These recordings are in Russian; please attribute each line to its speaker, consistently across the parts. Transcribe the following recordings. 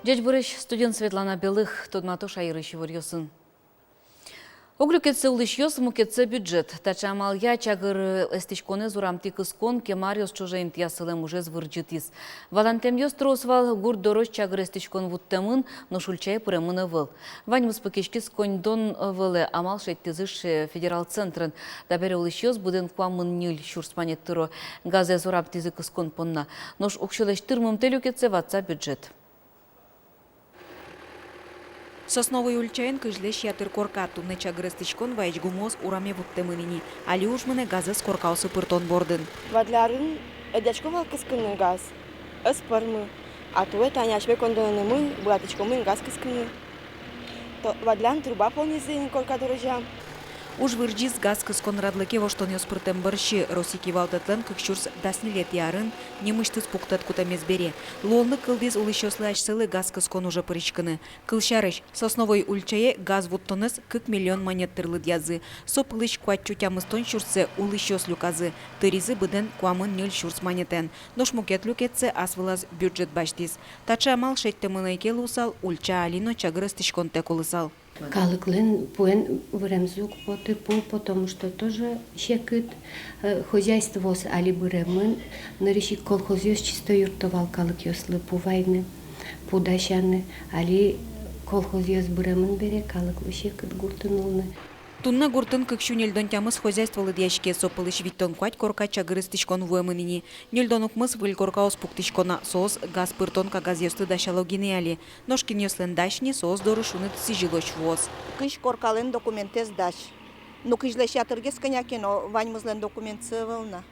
Speaker 1: Дядь Борыш, студент Светлана Белых, Тодмато Шайрыш варьосын. Оглю кетсе улыш йосму кетсе бюджет. Тачамал я чагыр эстичконе зурамти кыскон кемариос чужейн тиясылем уже звырджитис. Валантем йос тросвал гур дорож чагыр эстичкон вуттемын, но шульчай пуремын выл. Вань муспакишки сконьдон выле амал шеттизыш федерал центрын. Дабере улыш йос буден куамын нил шурспанет тыро газе зурамтизы кыскон понна. Нош укшылеш тырмым телю кетсе ватса бюджет.
Speaker 2: Сосновый ульчаен кыжлеш ятыр корка тунне чагырыстычкон вайч гумоз ураме вуттемынини. Али ужмыне газы скоркаусы пыртон бордын.
Speaker 3: Вадларын эдячковал кыскынны газ. Ыспырмы. А туэ таняшбе кондонымы булатычкомын газ кыскынны. Вадлян труба полнизын корка дорожам.
Speaker 2: Уж вырджиз газ кыскон радлыке воштон ёспыртем барщи. Росики валдатлан кыкшурс даснилет ярын, немыштыз пуктат кутамезбере. Луолны кылдиз улышёслы ачсылы газ кыскон уже пырычкыны. Кылшарыш, сосновой ульчае газ вуттоныз 40 миллион монет тырлыд язы. Соплыш куат чутямыстон шурсы улышёс люказы. Тыризы быден куамын нөл шурс монетен. Ношмукет люкетсе асвылаз бюджет баштиз. Тача амал шеттемынайке лусал ульча алино чагырыстычкон текулысал.
Speaker 4: Калыклен пуэн времзук поты пул, потому что тоже щекыт хозяйство али бремын, нарищи колхозиос чисто юртовал калык ёслы пувайны, пудащаны, али колхозиос бремын бере калыклы щекыт гуртынулны.
Speaker 2: Тунна гуртын кыкшу нельдон-тямыз хозяйстволы дьячке сопылыш виттон куать корка чагырыстычкон вуэмынини. Нельдонукмыз выль коркаос пуктычкона соос газ пыртон кагаз ёсты дашалогины али. Ношкин ёслен дашни соос дорушуны тсижилоч воз.
Speaker 5: Кыш коркален документез даш. Ну кышлеш ятыргес конякино ваньмызлен документ сывылна.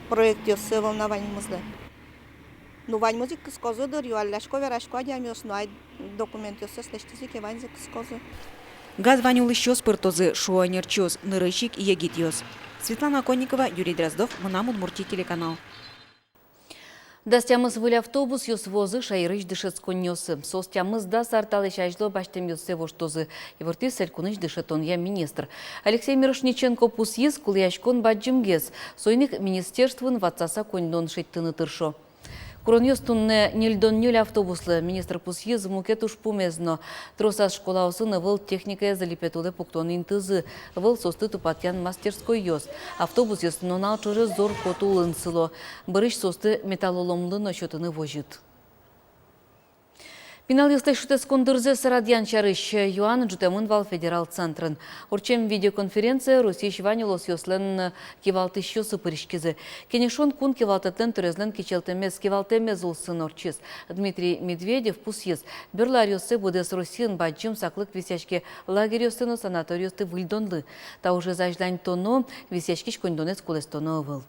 Speaker 5: Проект ёс сывылна ваньмызлен. Ну ваньмызик кыскозы дыр юалляшко верашко адям ёс, ну ай документ ёс слештизик ваньзик кыскозы.
Speaker 2: Газ ванюл еще спиртозы шуанерчоз, нырыщик и егитьёз. Светлана Конникова, Юрий Дроздов, Мунам Удмуртий телеканал.
Speaker 1: Дастямыз выль автобус ёс возы шайрыш дышец конёсы. Состямыз да сарталыш ажло баштем ёссе воштозы. Еворты селькуныш дышетон я министр. Алексей Мирошниченко пус ез куляшкон баджимгез. Сойных министерствын ватсаса коньдон шеттыны тыршо. Куроньёс тунне нельдон нюль автобуслы министр пусьез мукет уж пумезно. Тросас школа усыны выл техника залипетулы пуктон интызы. Выл состы тупатян мастерской ёс. Автобус ёс нонал чуже зор котулын сыло. Барыш состы металлоломлы ночетыны вожит. Пинал ёстай шутес кондырзе сарадьян чарыш юан жутемын вал федерал центрын. Орчем видеоконференция Русич ванилос ёслен кивалтыш ёсы пырышкизы. Кенешон кун кивалтатен түрезлен кичелтемез кивалтемез улсын орчиз. Дмитрий Медведев пус ез. Берлар ёсы будес Русин баджим саклык висячке лагерь ёсыно санаторий ёсты выльдонлы. Та уже заждань тоно висячкиш кондонец кулестоно выл.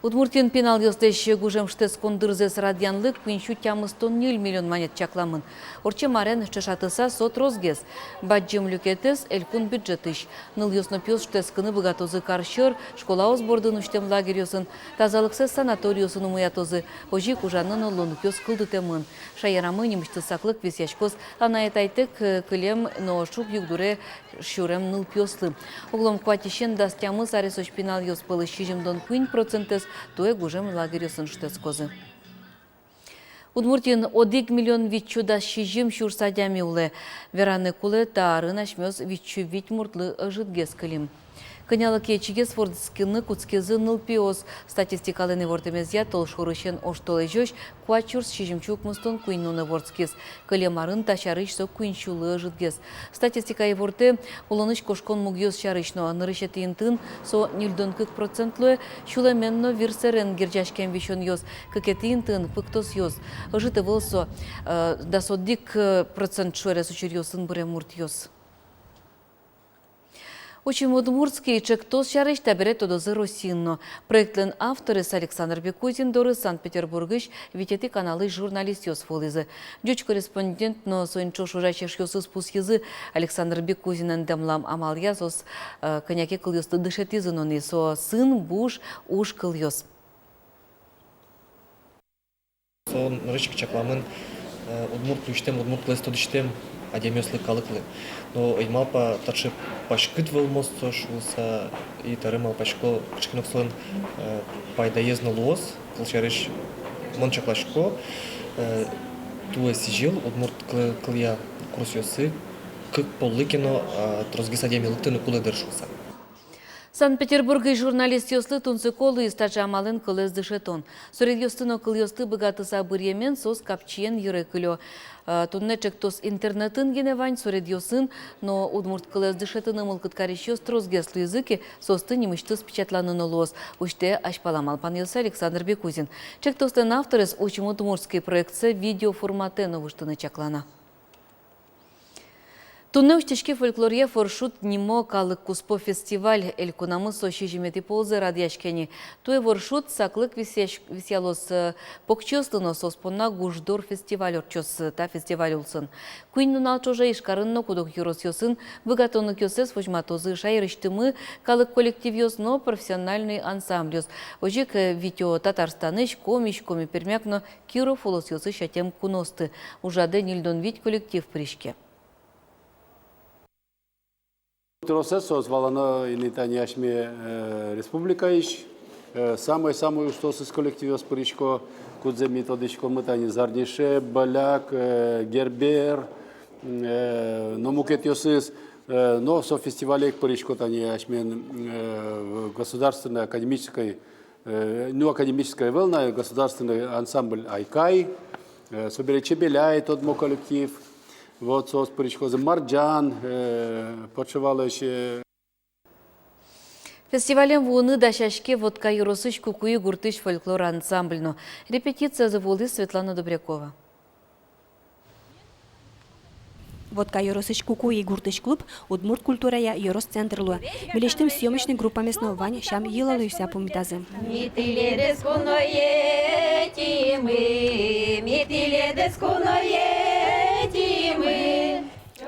Speaker 1: Удмуртин пенал ёстеш гужем штес кондырзе сарадьянлык квиншу тямыстон 0 миллион монет чакламын. Орче марен чешатыса сот розгез. Баджим люкетес элькун бюджетыш. Ныл ёсно пёс штес кыны богатозы каршыр, школа озбордын уштем лагерь ёсын, тазалыксыз санаторий ёсын умуятозы, ожи кужанын олын пёс кылды темын. Шайярамы немышты саклык висячкоз анаетайтык кылем ноошук югдуре шурем ныл пёслы. Углом кватишен дастямыз аресоч пенал ёс пылы щижимдон квин процентес туе гужем лагерёсын штес козы. Удмуртин 1 миллион вичу да щижим шурсадями уле. Вераны куле та арынаш мёс вичу витмуртлы ыжытгес кылим. Кынялы кечигес фордскины куцкезы ныл пиоз. Статистикалыны вортемезя толшурышен оштолы жөш куачурс шижимчук мустон куйнуны вордскез. Кылемарын ташарыш со куинчулы ыжытгес. Статистика ворте улыныш кошкон мугьёз шарышно нырышетин тын со 0,40% шулеменно вирсерен гиржашкен вишон ёз. Кыкетин тын пыктос ёз. Ыжыты вылсо да содик процент шуэрес учерёсын буремурт ёз. Очень удмуртский чектос шарыш таберет одозы Росинно. Проектлен авторы с Александр Бекузин доры Санкт-Петербургыш витети каналы журналист ёс фолызы. Дюч корреспондент но соинчо шурачеш ёсыз пус езы Александр Бекузин дамлам амал язос коняке кыл ёсты дышетизы ноны со сын буш уш кыл ёс.
Speaker 6: Сон рычк чакламын удмурт лүштем удмурт лесто диштем адемёслы калыклы. Но ималпа тачы пашкыт вылмосто шулса и тарымал пашко кычкыноксон пайдаезны луос, кылчарыш мончаклашко. туе сижил удмурт клия курсиосы как полыкино трозгисадемилыктыны кулы дыршуса.
Speaker 1: Санкт-Петербург'ы журналист йослы тунсы колы истача амалын кылыз дышетон. Соред йостыно кыл йосты богаты сабырьемен сос капчиен юрекылё. Туннечек тос интернетын геневань соред йосын, но удмурт кылыз дышетыны мылкыткарищё строзгеслы языки состы немышты спечатланын лос. Уште ашпаламал пан йосы Александр Бекузин. Чек тостын авторес учим удмуртский проектсе видео формате новыштыны чаклана. Тунне уштешке фольклория форшут нимо калык куспо фестиваль элькунамы соши жемети ползы радияшкени. Туе воршут саклык висялос покчостыно соспонна гуждор фестиваль орчос та фестиваль улсын. Куин нунал чожа ишкарынно кудок юрос йосын выготовны кёсес вожматозы шайрыштымы калык коллектив йосно профессиональный ансамблёс. Ожик Витё Татарстаныш комиш коми пермякно Киров улос йосы шатем куносты. Ужаде нильдон вить коллектив пришке.
Speaker 7: Процесс валано инитаняшме республика иш самый устос из коллектива споричко кудзе методичко мытани зарнише баляк гербер номукетиосис но со фестивале поричко тани ашмен государственной академической академическая волна государственный ансамбль Айкай соберече беляй тот мой коллектив. Вот сос причкозы Марджан, почувала ще.
Speaker 1: Фестивалем вуны дашашке водка юросыш кукуи гуртыш фольклор ансамбльно. Репетиция заводы Светлана Добрякова.
Speaker 2: Водка Йоросыч Куку и Гуртыш клуб удмурт культура я Йорос центрлу. Милештим съемочной группами основания шам елалуйся помитазы.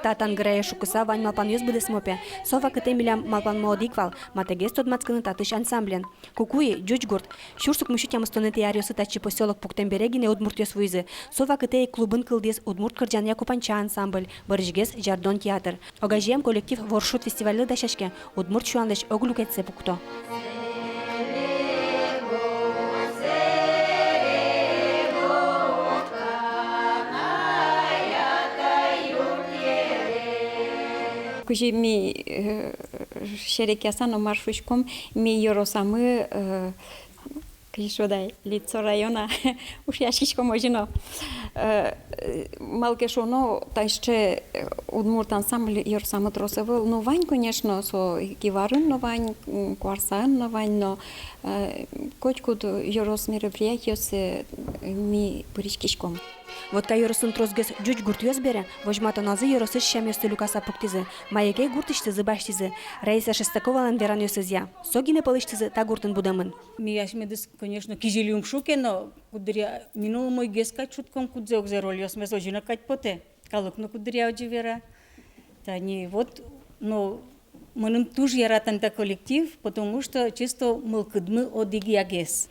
Speaker 2: Татан грая шукуса вань малпан ёс буде смопе. Сова кыте милям малпан моодиквал, матегес тот мацканы татыш ансамблен. Кукуи, Джуджгурт, шурсук мышут ямыстоны теариосы тачи поселок Пуктенберегине удмурт ёс вуйзы. Сова кыте клубын кылдес удмурт кырджан якупанча ансамбль, барыжгес жардон театр. Огажием коллектив воршут фестиваль дашашке, удмурт шуанлеш оглукетсе пукто.
Speaker 8: Кужи ми шерекясано маршрушком ми Йоросамы кишодай лицо района уж яшкичко можино малкешоно та ще удмурт ансамбль Йоросамы тросевыл но вань конечно со киварын но вань кварсан но вань но кочкуд Йорос мероприятие ми пуричкичком.
Speaker 2: Вот кай Йоросын трозгес джуч гурт ёс бере, вожмата назы Йоросыш шам ёсты люкаса пуктизы, маяке гуртыштызы забаштизы, Раиса Шестаковалан веран ёсызя. Согине полыштызы та гуртын будамын.
Speaker 9: Ми яшмедис, конечно, кижелиум шуке, но кудря минул мой геска чутком кудзеок за роль ёс мезожина кать поте. Калык на кудря одживера. Та не вот, но мыным туж яратан-то коллектив, потому что чисто мылкыдмы одиги агес.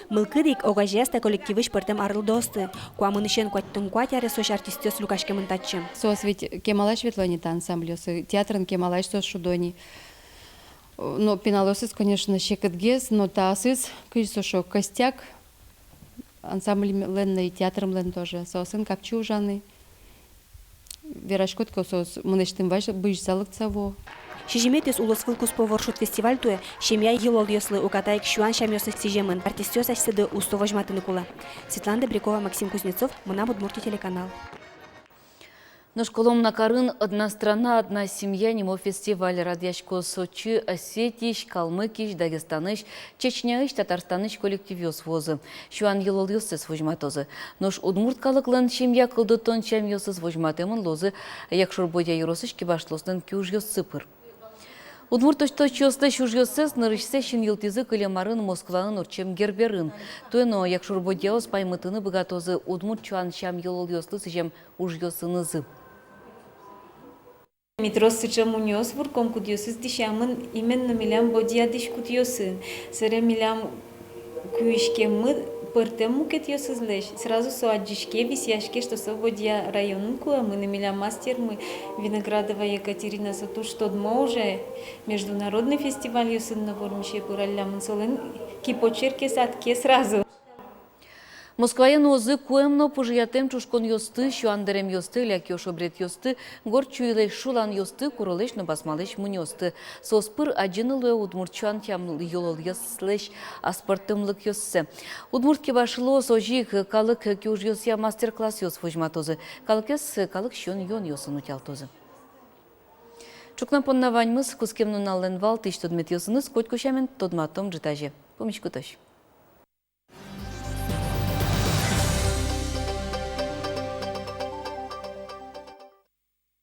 Speaker 2: Мылкыдик огажеста коллективыш пыртем арыл досты, куамынышен куаттын куатяре сош артистёс лукашке мынтачы.
Speaker 10: Сос ведь кемалаш ветлони та ансамблёсы, театрын кемалаш сос шудони. Но пеналосыз, конечно, щекотгез, но тасыз, кыш костяк, ансамбль ленный и театром лен тоже. Сосын капчу жаны. Верашкотко сос мыныштым ваш быш залыкцаво.
Speaker 2: Шижиметес улосвыл куспо воршут фестиваль туе, шемья елол ёслы укатайк шуан шам ёсы стижемын, артистёс ашсыды усто вожматыны кула. Светлана Добрякова, Максим Кузнецов, Мынам Удмуртия телеканал.
Speaker 1: Но школом на Карын «Одна страна, одна семья» немо фестиваль радяшко Сочи, Осетич, Калмыкич, Дагестаныш, Чечняыш, Татарстаныш коллектив ёс возы. Шуан елол ёсыз вожматозы. Нош удмурт калыклан семья кылдытон чам ёсыз вожматемын лозы, якшур бодя юросыш кибашлостын кюж ёс цыпыр. Удмуртышто чёсты шужёсыз нырышсе шин йылтизы кылемарын Москванын урчем герберын. Туэно якшур бодяос паймытыны богатозы удмурт чуан шам йолол ёслы сыжем уж ёсынызы.
Speaker 11: Митрос сычам унёс вурком кудьёсыз дишамын именно милям бодия диш кудьёсы. Сыре милям куишкемы пыртем мукет ёсызлеш. Сразу со аджишке висяшке, что со бодия районын куа. Мы на милям мастер, мы Виноградова Екатерина Сатуш, что дмо уже международный фестиваль ёсын на вормище пыраллямын солын кипочерке садке сразу.
Speaker 1: Москваен озы куемно пужиятем чушкон йосты, шуандерем йосты, ляк йошобрет йосты, горчуилей шулан йосты, куролеш на басмалеш муньосты. Соспыр аджинылы удмуртчан тямл йолол йослеш аспартымлык йоссы. Удмуртке башыло сожик калык кюж йосия мастер-класс йос фужматозы. Калыкес калык шон йон йосын утялтозы. Чукна поннаваньмыз кускемнун аллен вал тиш тодмет йосыныз котькошамен тодматом житаже. Помещ кутош.